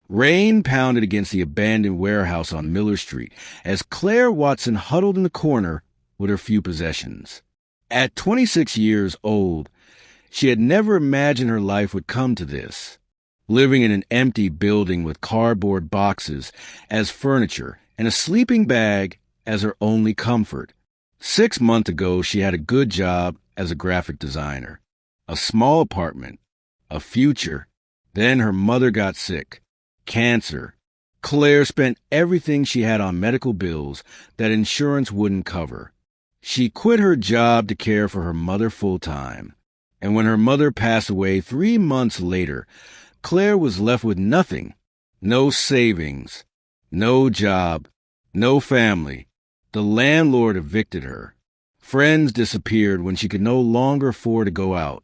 Rain pounded against the abandoned warehouse on Miller Street as Claire Watson huddled in the corner with her few possessions. At 26 years old, she had never imagined her life would come to this, living in an empty building with cardboard boxes as furniture and a sleeping bag as her only comfort. 6 months ago, she had a good job as a graphic designer, a small apartment, a future. Then her mother got sick. Cancer. Claire spent everything she had on medical bills that insurance wouldn't cover. She quit her job to care for her mother full-time. And when her mother passed away 3 months later, Claire was left with nothing. No savings, no job, no family. The landlord evicted her. Friends disappeared when she could no longer afford to go out.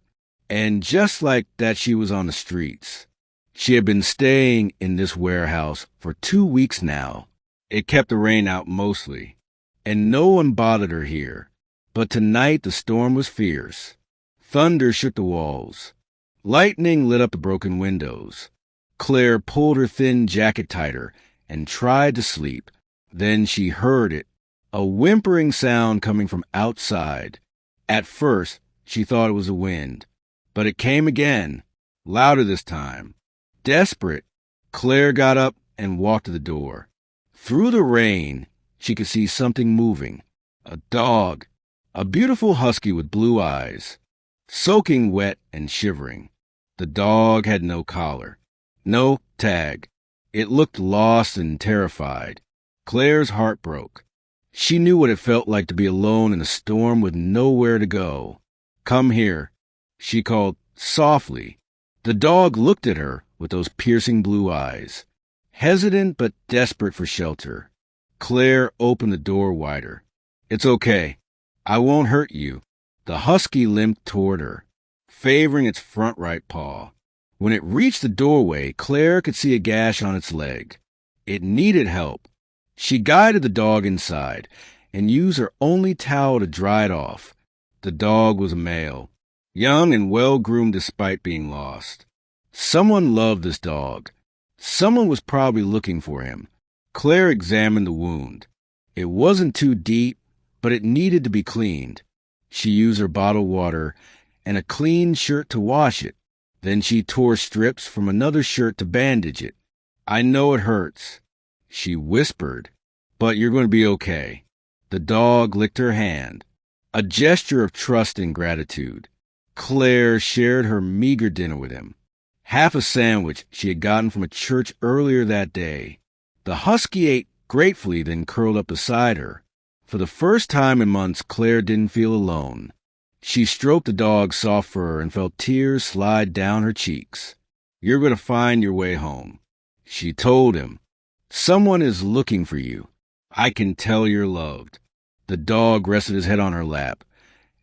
And just like that, she was on the streets. She had been staying in this warehouse for 2 weeks now. It kept the rain out mostly, and no one bothered her here. But tonight the storm was fierce. Thunder shook the walls. Lightning lit up the broken windows. Claire pulled her thin jacket tighter and tried to sleep. Then she heard it, a whimpering sound coming from outside. At first, she thought it was the wind, but it came again, louder this time. Desperate, Claire got up and walked to the door. Through the rain, she could see something moving. A dog, a beautiful husky with blue eyes, soaking wet and shivering. The dog had no collar, no tag. It looked lost and terrified. Claire's heart broke. She knew what it felt like to be alone in a storm with nowhere to go. "Come here," she called softly. The dog looked at her with those piercing blue eyes, hesitant but desperate for shelter. Claire opened the door wider. "It's okay. I won't hurt you." The husky limped toward her, favoring its front right paw. When it reached the doorway, Claire could see a gash on its leg. It needed help. She guided the dog inside and used her only towel to dry it off. The dog was a male, young and well-groomed despite being lost. Someone loved this dog. Someone was probably looking for him. Claire examined the wound. It wasn't too deep, but it needed to be cleaned. She used her bottled water and a clean shirt to wash it. Then she tore strips from another shirt to bandage it. "I know it hurts," she whispered, "but you're going to be okay." The dog licked her hand, a gesture of trust and gratitude. Claire shared her meager dinner with him, half a sandwich she had gotten from a church earlier that day. The husky ate gratefully, then curled up beside her. For the first time in months, Claire didn't feel alone. She stroked the dog's soft fur and felt tears slide down her cheeks. "You're going to find your way home," she told him. "Someone is looking for you. I can tell you're loved." The dog rested his head on her lap,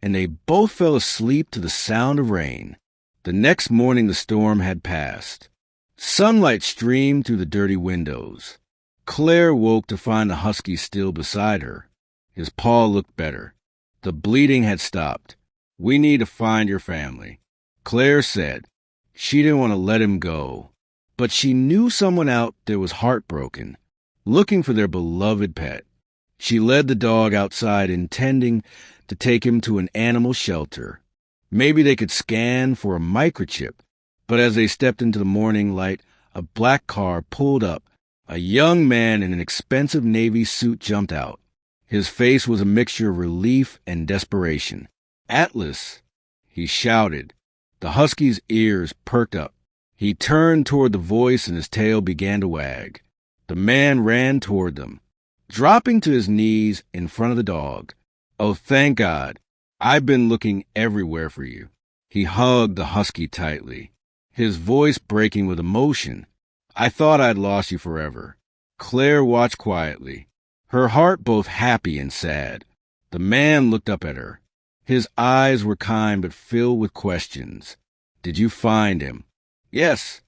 and they both fell asleep to the sound of rain. The next morning the storm had passed. Sunlight streamed through the dirty windows. Claire woke to find the husky still beside her. His paw looked better. The bleeding had stopped. "We need to find your family," Claire said. She didn't want to let him go, but she knew someone out there was heartbroken, looking for their beloved pet. She led the dog outside, intending to take him to an animal shelter. Maybe they could scan for a microchip. But as they stepped into the morning light, a black car pulled up. A young man in an expensive navy suit jumped out. His face was a mixture of relief and desperation. "Atlas!" he shouted. The husky's ears perked up. He turned toward the voice and his tail began to wag. The man ran toward them, dropping to his knees in front of the dog. "Oh, thank God. I've been looking everywhere for you." He hugged the husky tightly, his voice breaking with emotion. "I thought I'd lost you forever." Claire watched quietly, her heart both happy and sad. The man looked up at her. His eyes were kind but filled with questions. "Did you find him?" "Yes,"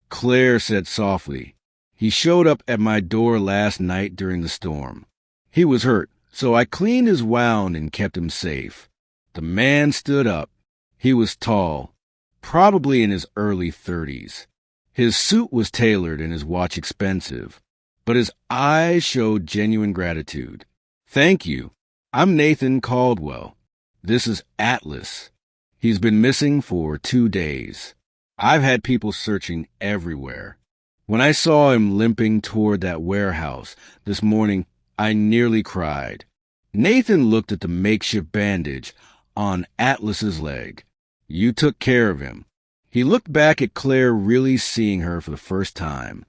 Claire said softly. "He showed up at my door last night during the storm. He was hurt, so I cleaned his wound and kept him safe." The man stood up. He was tall, probably in his early 30s. His suit was tailored and his watch expensive, but his eyes showed genuine gratitude. "Thank you. I'm Nathan Caldwell. This is Atlas. He's been missing for 2 days. I've had people searching everywhere. When I saw him limping toward that warehouse this morning, I nearly cried." Nathan looked at the makeshift bandage on Atlas's leg. "You took care of him." He looked back at Claire, really seeing her for the first time.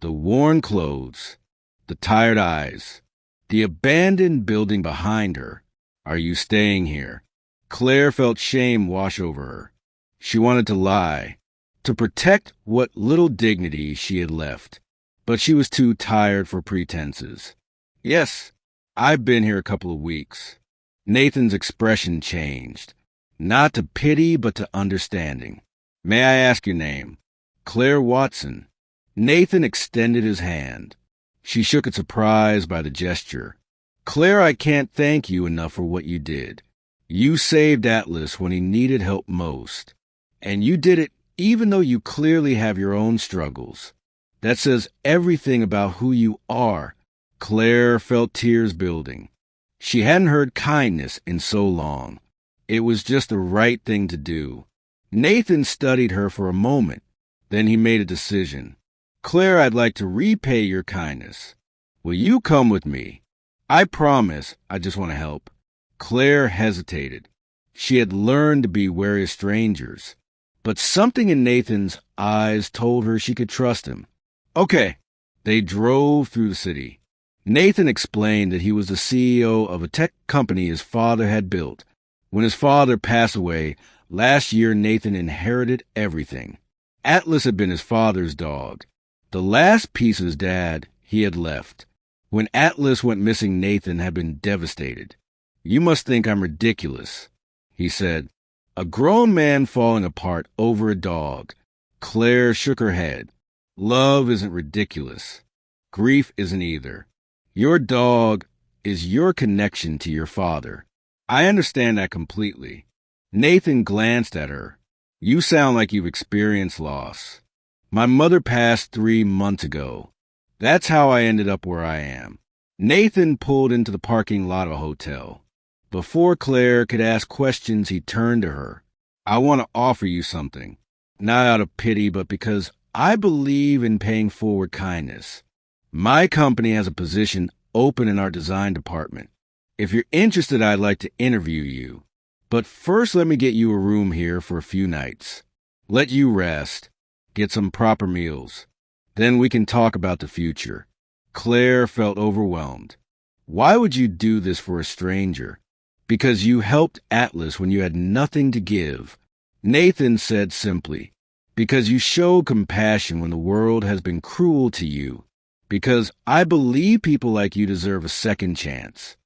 The worn clothes, the tired eyes, the abandoned building behind her. "Are you staying here?" Claire felt shame wash over her. She wanted to lie, to protect what little dignity she had left, but she was too tired for pretenses. "Yes, I've been here a couple of weeks." Nathan's expression changed, not to pity but to understanding. "May I ask your name?" "Claire Watson." Nathan extended his hand. She shook in surprise by the gesture. "Claire, I can't thank you enough for what you did. You saved Atlas when he needed help most. And you did it even though you clearly have your own struggles. That says everything about who you are." Claire felt tears building. She hadn't heard kindness in so long. It was just the right thing to do. Nathan studied her for a moment. Then he made a decision. "Claire, I'd like to repay your kindness. Will you come with me? I promise I just want to help." Claire hesitated. She had learned to be wary of strangers, but something in Nathan's eyes told her she could trust him. "Okay." They drove through the city. Nathan explained that he was the CEO of a tech company his father had built. When his father passed away last year, Nathan inherited everything. Atlas had been his father's dog, the last piece of his dad he had left. When Atlas went missing, Nathan had been devastated. "You must think I'm ridiculous," he said. "A grown man falling apart over a dog." Claire shook her head. "Love isn't ridiculous. Grief isn't either. Your dog is your connection to your father. I understand that completely." Nathan glanced at her. "You sound like you've experienced loss." "My mother passed 3 months ago. That's how I ended up where I am." Nathan pulled into the parking lot of a hotel. Before Claire could ask questions, he turned to her. "I want to offer you something, not out of pity, but because I believe in paying forward kindness. My company has a position open in our design department. If you're interested, I'd like to interview you. But first, let me get you a room here for a few nights. Let you rest, get some proper meals. Then we can talk about the future." Claire felt overwhelmed. Why would you do this for a stranger? Because you helped Atlas when you had nothing to give. Nathan said simply, "Because you showed compassion when the world has been cruel to you. Because I believe people like you deserve a second chance.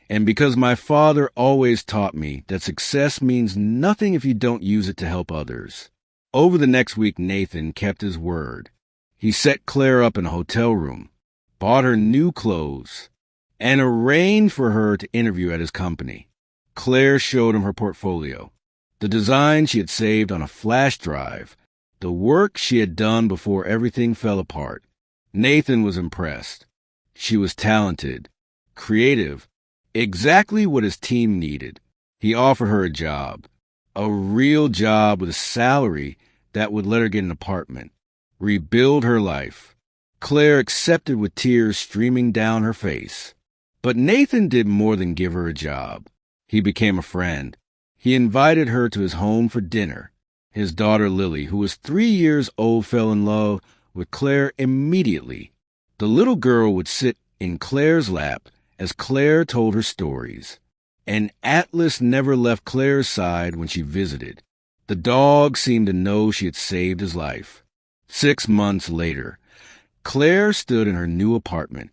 And because my father always taught me that success means nothing if you don't use it to help others." Over the next week, Nathan kept his word. He set Claire up in a hotel room, bought her new clothes, and arranged for her to interview at his company. Claire showed him her portfolio, the design she had saved on a flash drive, the work she had done before everything fell apart. Nathan was impressed. She was talented, creative, exactly what his team needed. He offered her a job, a real job with a salary that would let her get an apartment, rebuild her life. Claire accepted with tears streaming down her face. But Nathan did more than give her a job. He became a friend. He invited her to his home for dinner. His daughter Lily, who was 3 years old, fell in love with Claire immediately. The little girl would sit in Claire's lap as Claire told her stories. And Atlas never left Claire's side when she visited. The dog seemed to know she had saved his life. 6 months later, Claire stood in her new apartment.